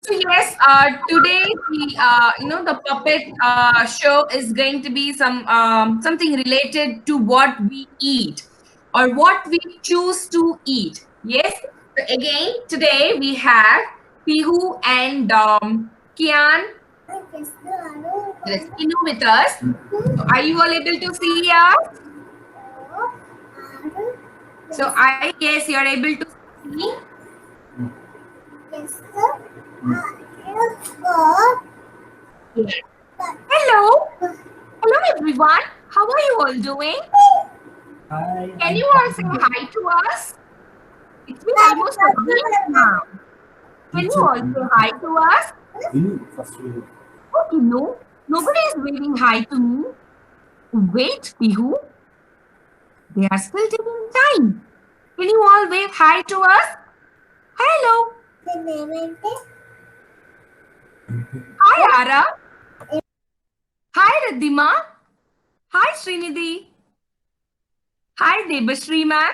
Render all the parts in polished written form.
So yes, today the puppet show is going to be something related to what we eat or what we choose to eat. Yes. So again, today we have Pihu and Kian, yes, Kinu with us. So are you all able to see us? So I guess you are able to see me. Yes. Hello. Hello everyone. How are you all doing? Hi, Can I'm you all say fine. hi to us? It's been almost a week now. Can you Teacher, all say hi to us? you first will. Okay, no. Nobody is waving hi to me. Wait, Pihu. They are still taking time. Can you all wave hi to us? Hello. Hi, Ara. Hi, Radhima. Hi, Srinidhi. Hi, Debashri ma'am.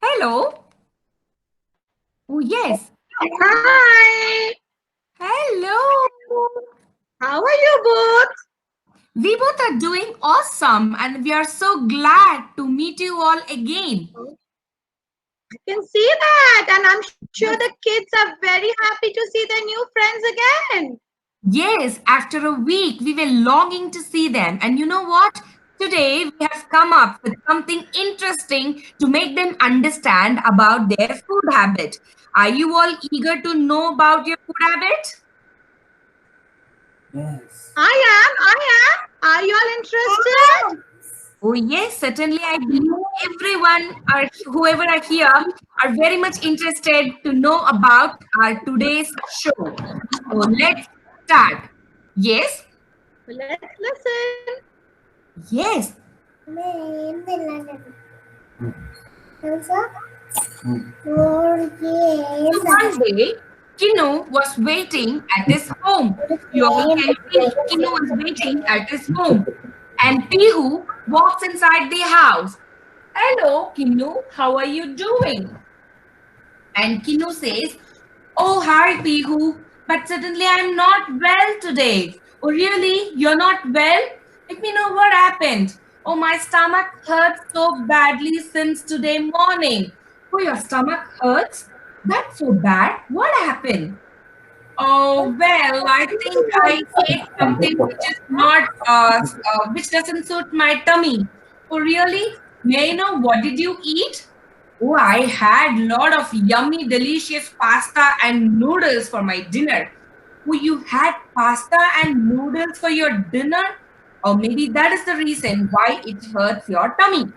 Hello. Oh, yes. Hi, Hello. how are you both? We both are doing awesome and we are so glad to meet you all again. I can see that, and I'm sure the kids are very happy to see their new friends again. Yes, after a week, we were longing to see them. And you know what? Today, we have come up with something interesting to make them understand about their food habit. Are you all eager to know about your food habit? Yes. I am. Are you all interested? Oh, yes, certainly. I believe everyone or whoever are here are very much interested to know about our today's show. So let's start. Yes, Let's listen. yes. So one day, Kinu was waiting at his home. You all can see Kinu was waiting at his home. And Pihu walks inside the house. Hello, Kinu. How are you doing? And Kinu says, Oh, hi, Pihu. But suddenly I'm not well today. Oh, really? You're not well? Let me know what happened. Oh, my stomach hurts so badly since today morning. Oh, your stomach hurts? That's so bad. What happened? Oh, well, I think I ate something which is not, which doesn't suit my tummy. Oh, really? May I know what did you eat? Oh, I had lot of yummy, delicious pasta and noodles for my dinner. Oh, you had pasta and noodles for your dinner? Or maybe that is the reason why it hurts your tummy.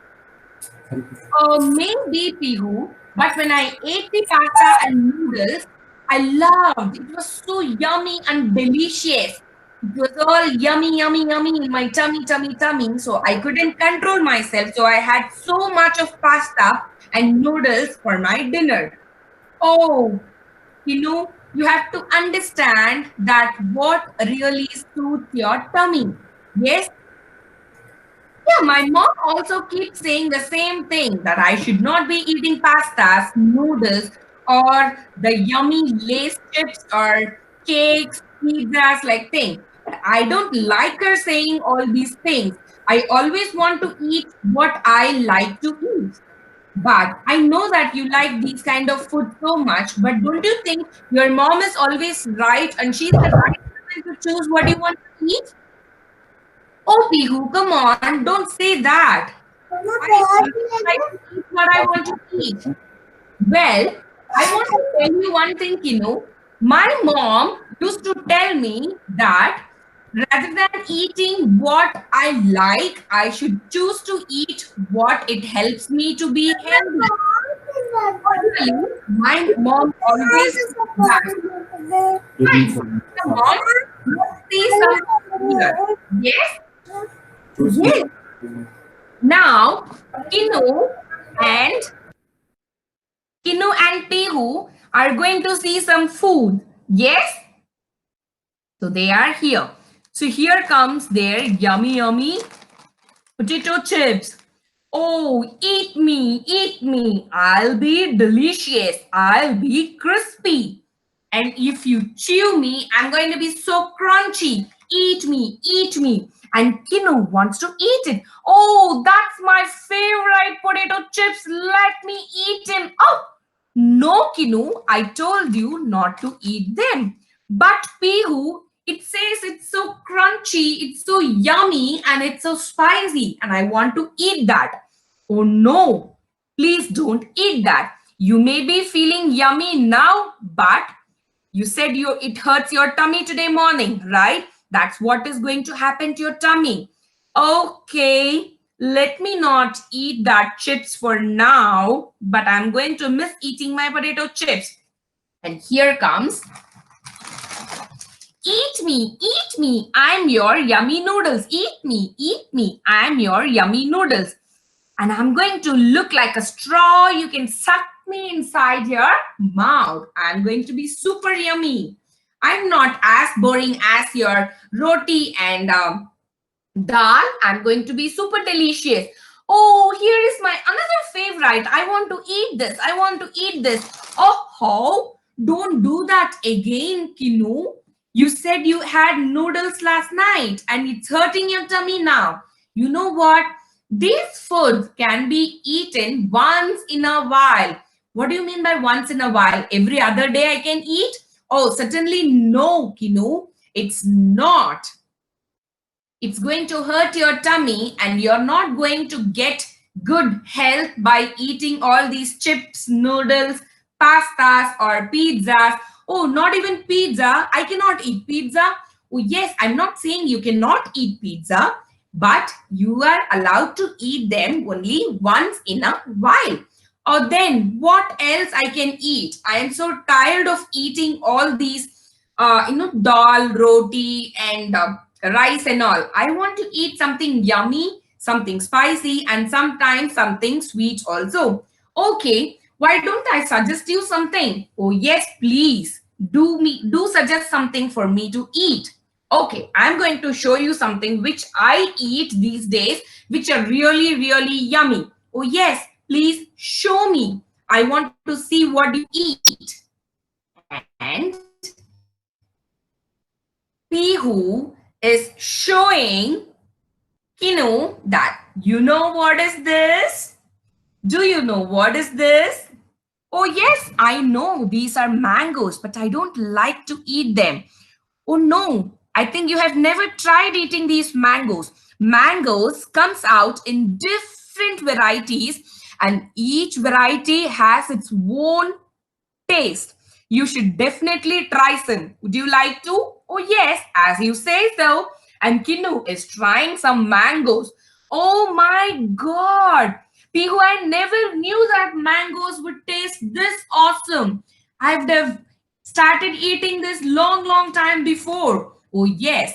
Maybe Pihu, but when I ate the pasta and noodles, I loved. It was so yummy and delicious. It was all yummy, yummy, yummy in my tummy, tummy, tummy. So I couldn't control myself. So I had so much of pasta and noodles for my dinner. Oh, you have to understand that what really suits your tummy. Yes, yeah, my mom also keeps saying the same thing that I should not be eating pastas, noodles, or the yummy lace chips or cakes, pizzas, like thing. But I don't like her saying all these things. I always want to eat what I like to eat. But I know that you like these kind of food so much. But don't you think your mom is always right and she's the right person to choose what you want to eat? Oh, Pihu, come on, don't say that. I always like to eat what I want to eat. Well, I want to tell you one thing, My mom used to tell me that rather than eating what I like, I should choose to eat what it helps me to be healthy. Really, my mom always said that. Fine, come on, let's see something here. Yes, yes. Now, Kinu and Kinu and Pihu are going to see some food. Yes? So they are here. So here comes their yummy, yummy potato chips. Oh, eat me, eat me. I'll be delicious. I'll be crispy. And if you chew me, I'm going to be so crunchy. Eat me, eat me. And Kinu wants to eat it. Oh, that's my favorite potato chips. Let me eat him. Oh, no, Kinu, I told you not to eat them. But Pihu, it says it's so crunchy, it's so yummy, and it's so spicy, and I want to eat that. Oh no, please don't eat that. You may be feeling yummy now, but you said it hurts your tummy today morning, right? That's what is going to happen to your tummy. Okay, let me not eat that chips for now, but I'm going to miss eating my potato chips. And here comes, eat me, I'm your yummy noodles. Eat me, I'm your yummy noodles. And I'm going to look like a straw. You can suck me inside your mouth. I'm going to be super yummy. I'm not as boring as your roti and dal. I'm going to be super delicious. Oh, here is my another favorite. I want to eat this. I want to eat this. Oh, don't do that again, Kinu. You said you had noodles last night and it's hurting your tummy now. You know what? These foods can be eaten once in a while. What do you mean by once in a while? Every other day I can eat? Oh, certainly no, Kinu. It's not. It's going to hurt your tummy and you're not going to get good health by eating all these chips, noodles, pastas, or pizzas. Oh, not even pizza. I cannot eat pizza. Oh, yes, I'm not saying you cannot eat pizza, but you are allowed to eat them only once in a while. Or then what else I can eat? I am so tired of eating all these, dal, roti, and rice and all. I want to eat something yummy, something spicy, and sometimes something sweet also. Okay, why don't I suggest you something? Oh yes, please. Do suggest something for me to eat. Okay, I'm going to show you something which I eat these days, which are really, really yummy. Oh yes, please show me. I want to see what you eat. And Pihu is showing Kinu that you know what is this? Do you know what is this? Oh yes, I know these are mangoes, but I don't like to eat them. Oh no, I think you have never tried eating these mangoes. Mangoes comes out in different varieties and each variety has its own taste. You should definitely try some. Would you like to? Oh yes, as you say so. And Kinu is trying some mangoes. Oh my God. Pihu, I never knew that mangoes would taste this awesome. I've started eating this long time before. Oh yes.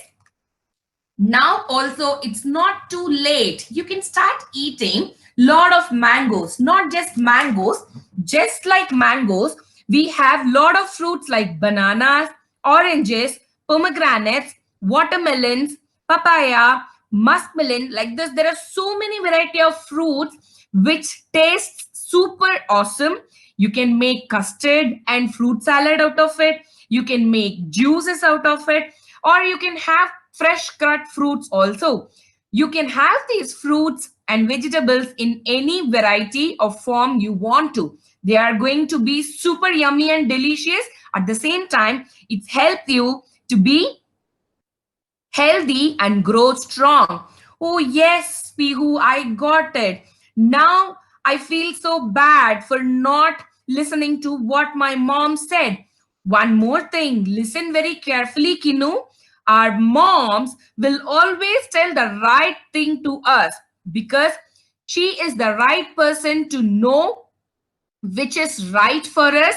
Now also it's not too late. You can start eating lot of mangoes, not just mangoes, just like mangoes. We have lot of fruits like bananas, oranges, pomegranates, watermelons, papaya, muskmelon. Like this, there are so many variety of fruits which tastes super awesome. You can make custard and fruit salad out of it. You can make juices out of it, or you can have fresh cut fruits also. You can have these fruits and vegetables in any variety of form you want to. They are going to be super yummy and delicious. At the same time, it helps you to be healthy and grow strong. Oh yes, Pihu, I got it. Now I feel so bad for not listening to what my mom said. One more thing, listen very carefully, Kinu. Our moms will always tell the right thing to us because she is the right person to know which is right for us,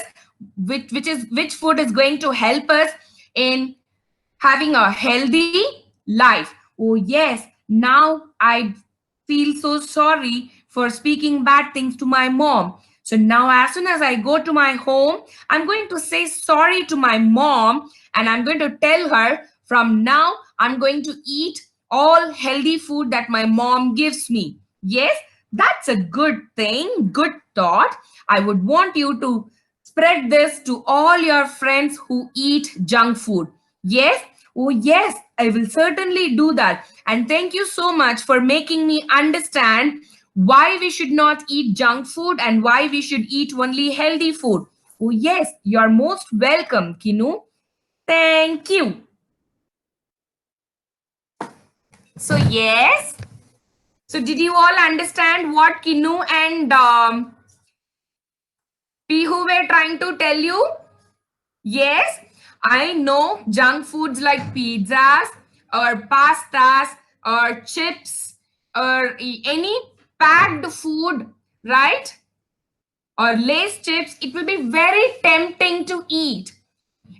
which food is going to help us in having a healthy life. Oh, yes. Now I feel so sorry for speaking bad things to my mom. So now, as soon as I go to my home, I'm going to say sorry to my mom and I'm going to tell her from now, I'm going to eat all healthy food that my mom gives me. Yes, That's a good thing, good thought. I would want you to spread this to all your friends who eat junk food. Yes? Oh, yes, I will certainly do that. And thank you so much for making me understand why we should not eat junk food and why we should eat only healthy food. Oh, yes, you're most welcome, Kinu. Thank you. So, yes. So, did you all understand what Kinu and Pihu were trying to tell you? Yes, I know junk foods like pizzas or pastas or chips or any packed food, right? Or Lay's chips, it will be very tempting to eat.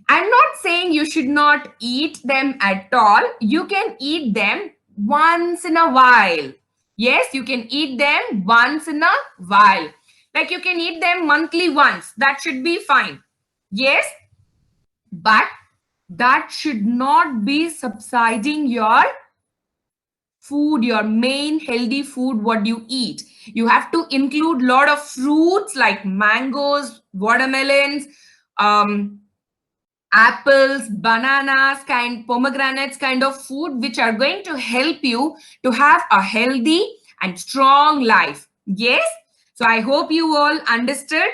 I'm not saying you should not eat them at all. You can eat them once in a while. Yes, you can eat them once in a while. Like you can eat them monthly once. That should be fine. Yes, but that should not be subsiding your food, your main healthy food, what you eat. You have to include a lot of fruits like mangoes, watermelons, apples, bananas, pomegranates kind of food, which are going to help you to have a healthy and strong life. Yes? So I hope you all understood.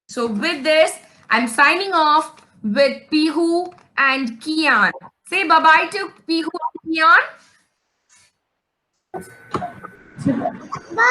So with this, I'm signing off with Pihu and Kian. Say bye-bye to Pihu and Kian. Bye.